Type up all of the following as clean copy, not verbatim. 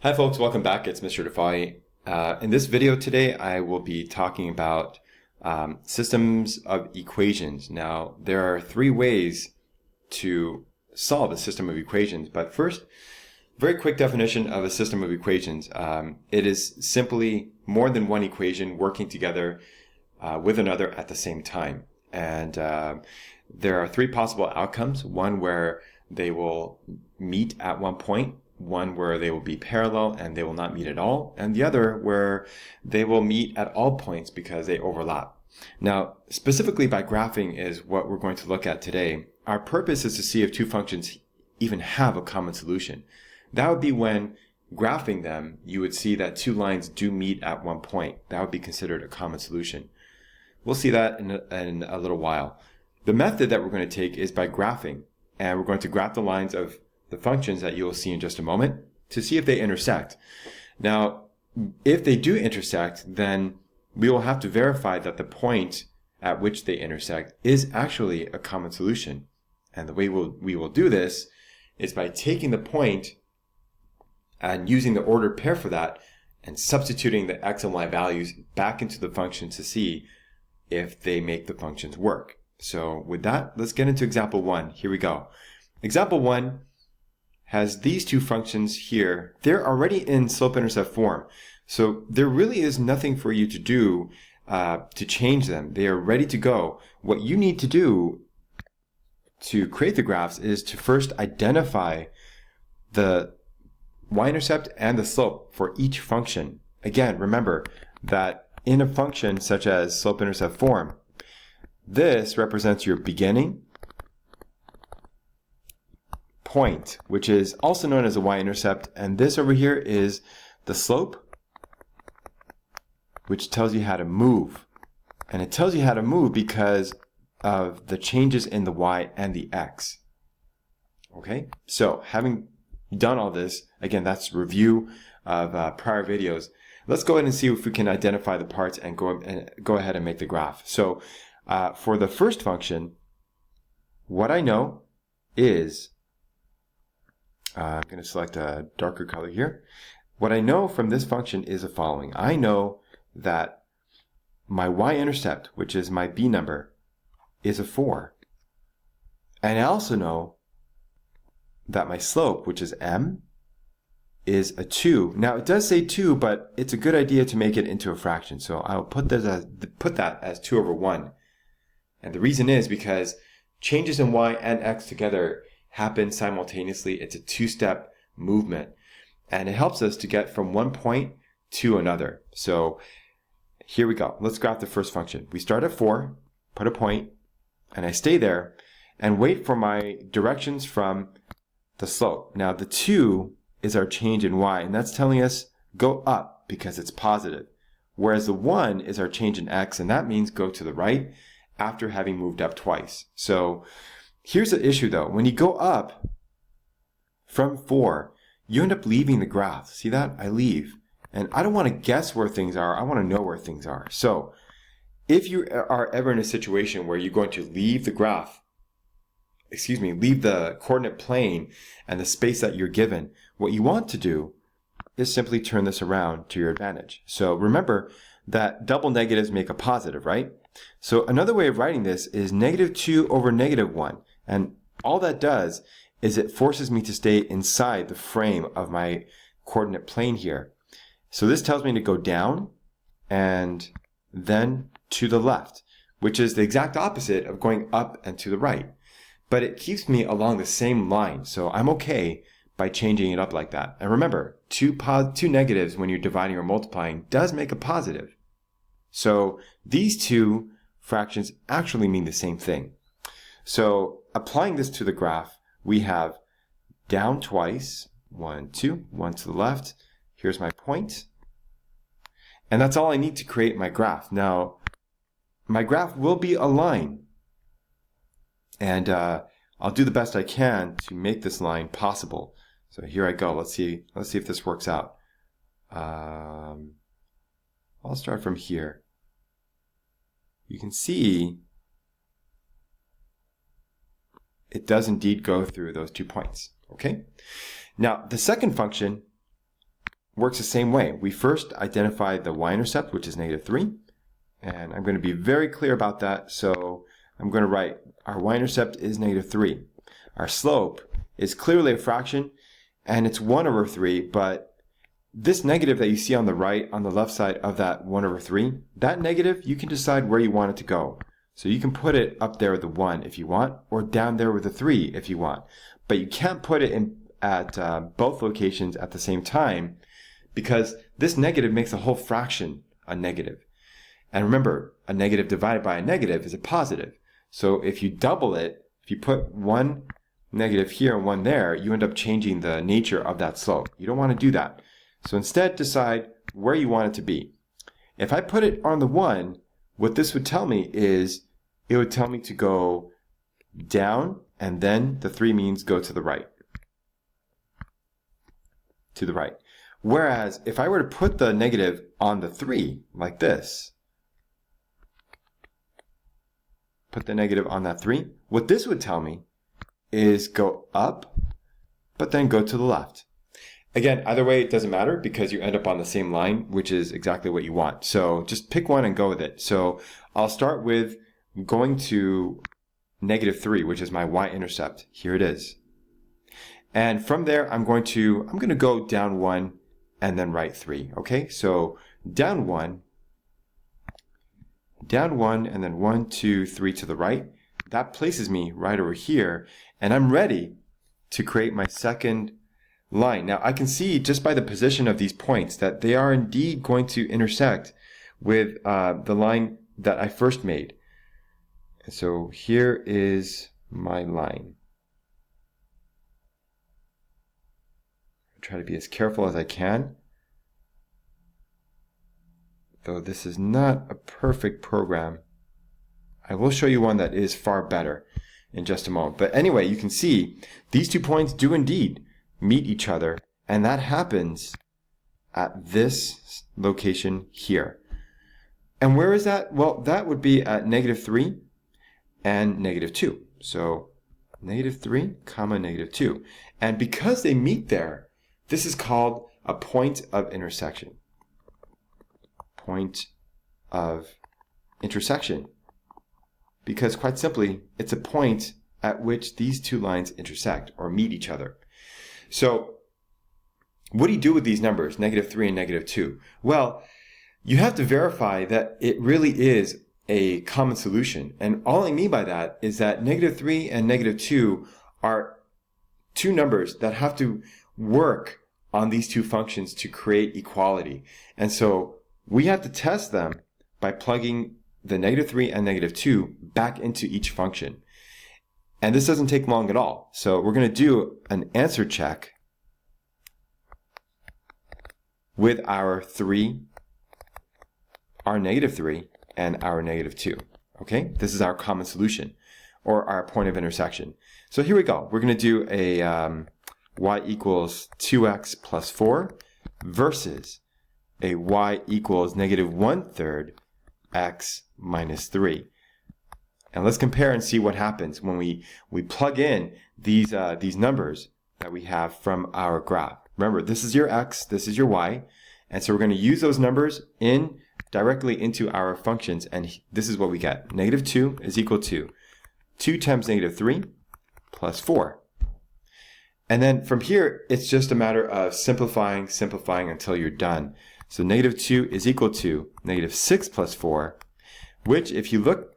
Hi folks, welcome back. It's Mr. Defy. In this video today, I will be talking about systems of equations. Now, there are three ways to solve a system of equations, but first, very quick definition of a system of equations. It is simply more than one equation working together with another at the same time. And there are three possible outcomes. One where they will meet at one point, one where they will be parallel and they will not meet at all, and the other where they will meet at all points because they overlap. Now, specifically by graphing is what we're going to look at today. Our purpose is to see if two functions even have a common solution. That would be when graphing them, you would see that two lines do meet at one point. That would be considered a common solution. We'll see that in a little while. The method that we're going to take is by graphing, and we're going to graph the lines of the functions that you'll see in just a moment to see if they intersect. Now, if they do intersect, then we will have to verify that the point at which they intersect is actually a common solution. And the way we will do this is by taking the point and using the ordered pair for that and substituting the x and y values back into the function to see if they make the functions work. So with that, let's get into example one. Here we go. Example one has these two functions here. They're already in slope-intercept form. So there really is nothing for you to do to change them. They are ready to go. What you need to do to create the graphs is to first identify the y-intercept and the slope for each function. Again, remember that in a function such as slope-intercept form, this represents your beginning point, which is also known as a y-intercept, and this over here is the slope, which tells you how to move. And it tells you how to move because of the changes in the y and the x. Okay, so having done all this, again, that's review of prior videos. Let's go ahead and see if we can identify the parts and go ahead and make the graph. So for the first function, what I know is I'm going to select a darker color here. What I know from this function is the following. I know that my y-intercept, which is my b number, is a 4. And I also know that my slope, which is m, is a 2. Now it does say 2, but it's a good idea to make it into a fraction. So I'll put that as 2 over 1. And the reason is because changes in y and x together happen simultaneously. It's a two-step movement, and it helps us to get from one point to another. So here we go. Let's graph the first function. We start at 4, put a point, and I stay there and wait for my directions from the slope. Now the 2 is our change in y, and that's telling us go up because it's positive, whereas the 1 is our change in x, and that means go to the right after having moved up twice. So here's the issue though. When you go up from 4, you end up leaving the graph. See that? I leave. And I don't want to guess where things are. I want to know where things are. So if you are ever in a situation where you're going to leave the graph, leave the coordinate plane and the space that you're given, what you want to do is simply turn this around to your advantage. So remember that double negatives make a positive, right? So another way of writing this is -2 over -1. And all that does is it forces me to stay inside the frame of my coordinate plane here. So this tells me to go down and then to the left, which is the exact opposite of going up and to the right. But it keeps me along the same line, so I'm okay by changing it up like that. And remember, two negatives when you're dividing or multiplying does make a positive. So these two fractions actually mean the same thing. So applying this to the graph, we have down twice, 1, 2, 1 to the left. Here's my point. And that's all I need to create my graph. Now, my graph will be a line. And I'll do the best I can to make this line possible. So here I go. Let's see if this works out. I'll start from here. You can see it does indeed go through those 2 points. Okay? Now, the second function works the same way. We first identify the y-intercept, which is -3. And I'm going to be very clear about that. So I'm going to write our y-intercept is -3. Our slope is clearly a fraction, and it's 1/3, but this negative that you see on the right, on the left side of that 1/3, that negative, you can decide where you want it to go. So you can put it up there with the 1 if you want, or down there with the 3 if you want. But you can't put it in at both locations at the same time, because this negative makes the whole fraction a negative. And remember, a negative divided by a negative is a positive. So if you double it, if you put one negative here and one there, you end up changing the nature of that slope. You don't want to do that. So instead, decide where you want it to be. If I put it on the 1, what this would tell me is, it would tell me to go down, and then the 3 means go to the right. To the right. Whereas, if I were to put the negative on the 3, like this, put the negative on that 3, what this would tell me is go up, but then go to the left. Again, either way, it doesn't matter because you end up on the same line, which is exactly what you want. So just pick one and go with it. So I'll start with going to -3, which is my y-intercept. Here it is. And from there, I'm going to go down 1 and then right 3. Okay, so down 1, and then 1, 2, 3 to the right. That places me right over here, and I'm ready to create my second line. Now I can see just by the position of these points that they are indeed going to intersect with the line that I first made. And so here is my line. I'll try to be as careful as I can, though this is not a perfect program. I will show you one that is far better in just a moment. But anyway, you can see these 2 points do indeed meet each other, and that happens at this location here. And where is that? Well, that would be at -3 and -2. So -3, -2. And because they meet there, this is called a point of intersection. Point of intersection. Because quite simply, it's a point at which these 2 lines intersect or meet each other. So what do you do with these numbers, -3 and -2? Well, you have to verify that it really is a common solution. And all I mean by that is that -3 and -2 are 2 numbers that have to work on these 2 functions to create equality. And so we have to test them by plugging the -3 and -2 back into each function. And this doesn't take long at all. So we're going to do an answer check with our -3, our -3, and our -2. Okay, this is our common solution, or our point of intersection. So here we go. We're going to do a y equals 2x plus 4 versus a y equals -1/3 x minus 3. And let's compare and see what happens when we plug in these numbers that we have from our graph. Remember, this is your x, this is your y, and so we're going to use those numbers directly into our functions, and this is what we get. -2 is equal to 2 times -3 plus 4. And then from here, it's just a matter of simplifying until you're done. So -2 is equal to -6 plus 4, which if you look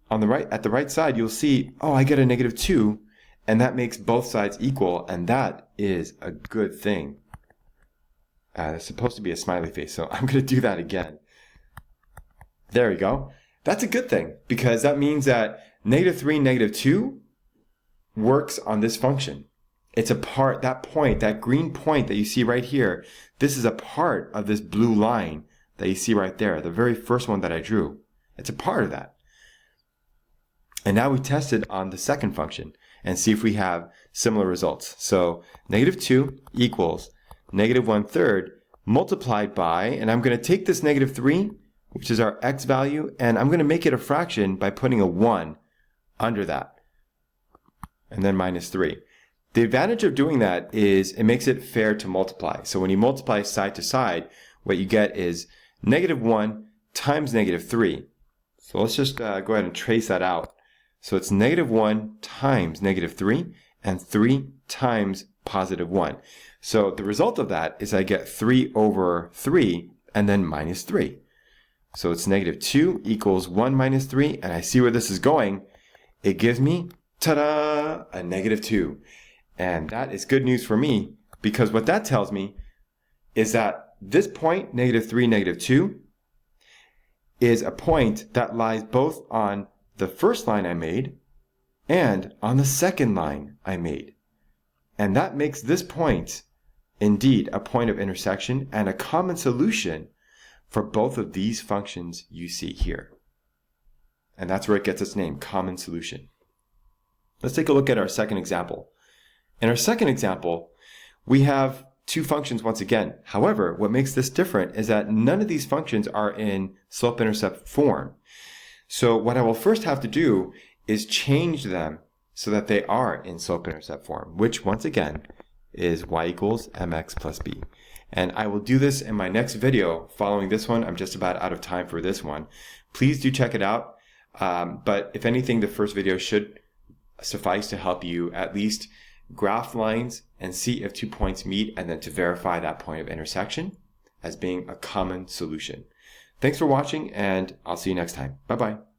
on the right, at the right side, you'll see, oh, I get a -2, and that makes both sides equal, and that is a good thing. It's supposed to be a smiley face, so I'm going to do that again. There we go. That's a good thing, because that means that -3, -2 works on this function. It's a part, that point, that green point that you see right here, this is a part of this blue line that you see right there, the very first one that I drew. It's a part of that. And now we test it on the second function and see if we have similar results. So -2 equals -1/3 multiplied by, and I'm going to take this -3, which is our x value, and I'm going to make it a fraction by putting a 1 under that. And then -3. The advantage of doing that is it makes it fair to multiply. So when you multiply side to side, what you get is -1 times -3. So let's just go ahead and trace that out. So it's -1 times -3 and 3 times +1. So the result of that is I get 3 over 3 and then -3. So it's -2 equals 1 minus 3, and I see where this is going. It gives me, ta-da, a -2. And that is good news for me, because what that tells me is that this point, -3, -2, is a point that lies both on the first line I made and on the second line I made. And that makes this point indeed a point of intersection and a common solution for both of these functions you see here. And that's where it gets its name, common solution. Let's take a look at our second example. In our second example, we have two functions once again. However, what makes this different is that none of these functions are in slope-intercept form. So what I will first have to do is change them so that they are in slope-intercept form, which once again is y equals mx plus b. And I will do this in my next video following this one. I'm just about out of time for this one. Please do check it out. But if anything, the first video should suffice to help you at least graph lines and see if 2 points meet, and then to verify that point of intersection as being a common solution. Thanks for watching, and I'll see you next time. Bye-bye.